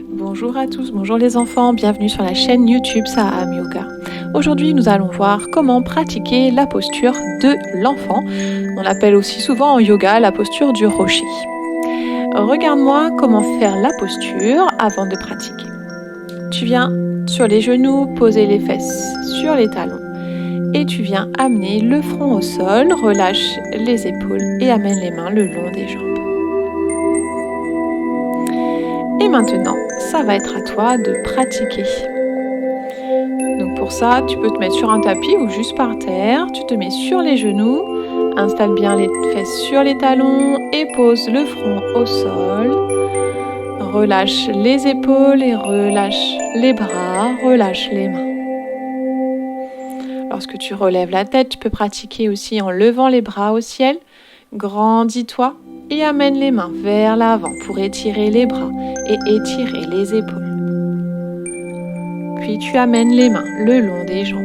Bonjour à tous, bonjour les enfants, bienvenue sur la chaîne YouTube Saham Yoga. Aujourd'hui, nous allons voir comment pratiquer la posture de l'enfant. On l'appelle aussi souvent en yoga la posture du rocher. Regarde-moi comment faire la posture avant de pratiquer. Tu viens sur les genoux, poser les fesses sur les talons et tu viens amener le front au sol, relâche les épaules et amène les mains le long des jambes. Et maintenant, ça va être à toi de pratiquer. Donc pour ça, tu peux te mettre sur un tapis ou juste par terre. Tu te mets sur les genoux, installe bien les fesses sur les talons et pose le front au sol. Relâche les épaules et relâche les bras, relâche les mains. Lorsque tu relèves la tête, tu peux pratiquer aussi en levant les bras au ciel. Grandis-toi et amène les mains vers l'avant pour étirer les bras et étirer les épaules. Puis tu amènes les mains le long des jambes.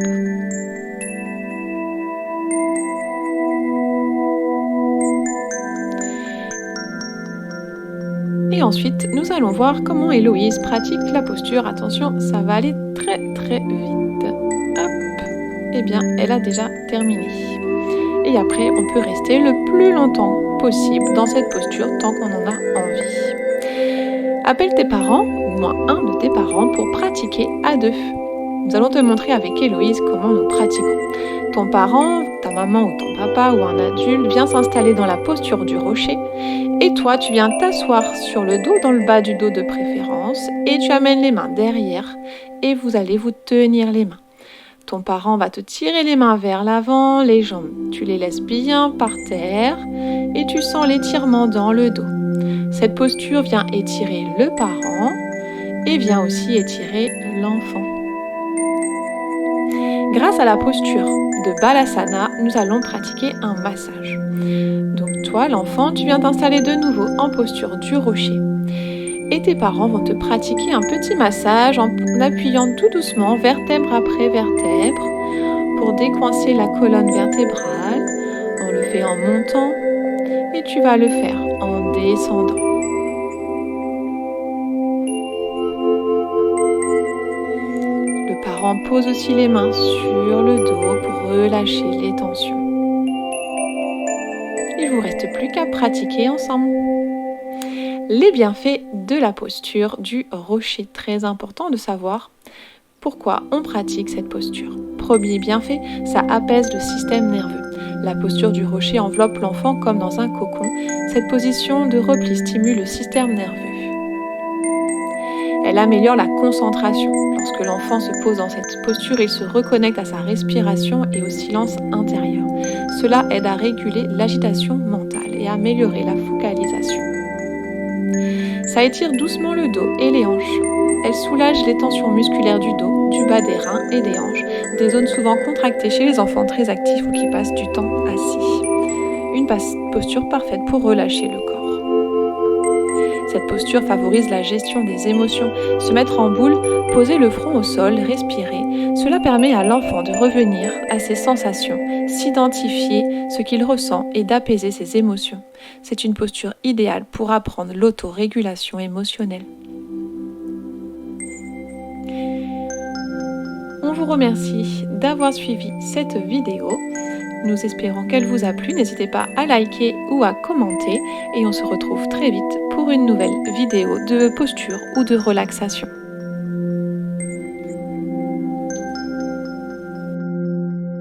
Et ensuite, nous allons voir comment Héloïse pratique la posture. Attention, ça va aller très vite. Hop. Eh bien, elle a déjà terminé. Et après, on peut rester le plus longtemps possible dans cette posture tant qu'on en a envie. Appelle tes parents, ou moins un de tes parents, pour pratiquer à deux. Nous allons te montrer avec Héloïse comment nous pratiquons. Ton parent, ta maman ou ton papa ou un adulte vient s'installer dans la posture du rocher et toi, tu viens t'asseoir sur le dos, dans le bas du dos de préférence et tu amènes les mains derrière et vous allez vous tenir les mains. Ton parent va te tirer les mains vers l'avant, les jambes, tu les laisses bien par terre et tu sens l'étirement dans le dos. Cette posture vient étirer le parent et vient aussi étirer l'enfant. Grâce à la posture de Balasana, nous allons pratiquer un massage. Donc toi, l'enfant, tu viens t'installer de nouveau en posture du rocher. Et tes parents vont te pratiquer un petit massage en appuyant tout doucement, vertèbre après vertèbre, pour décoincer la colonne vertébrale. On le fait en montant et tu vas le faire en descendant. Le parent pose aussi les mains sur le dos pour relâcher les tensions. Il ne vous reste plus qu'à pratiquer ensemble. Les bienfaits de la posture du rocher. Très important de savoir pourquoi on pratique cette posture. Premier bienfait, ça apaise le système nerveux. La posture du rocher enveloppe l'enfant comme dans un cocon. Cette position de repli stimule le système nerveux. Elle améliore la concentration. Lorsque l'enfant se pose dans cette posture, il se reconnecte à sa respiration et au silence intérieur. Cela aide à réguler l'agitation mentale et à améliorer la focalisation. Ça étire doucement le dos et les hanches. Elle soulage les tensions musculaires du dos, du bas des reins et des hanches, des zones souvent contractées chez les enfants très actifs ou qui passent du temps assis. Une posture parfaite pour relâcher le corps. Cette posture favorise la gestion des émotions. Se mettre en boule, poser le front au sol, respirer. Cela permet à l'enfant de revenir à ses sensations, s'identifier ce qu'il ressent et d'apaiser ses émotions. C'est une posture idéale pour apprendre l'autorégulation émotionnelle. On vous remercie d'avoir suivi cette vidéo. Nous espérons qu'elle vous a plu. N'hésitez pas à liker ou à commenter et on se retrouve très vite pour une nouvelle vidéo de posture ou de relaxation.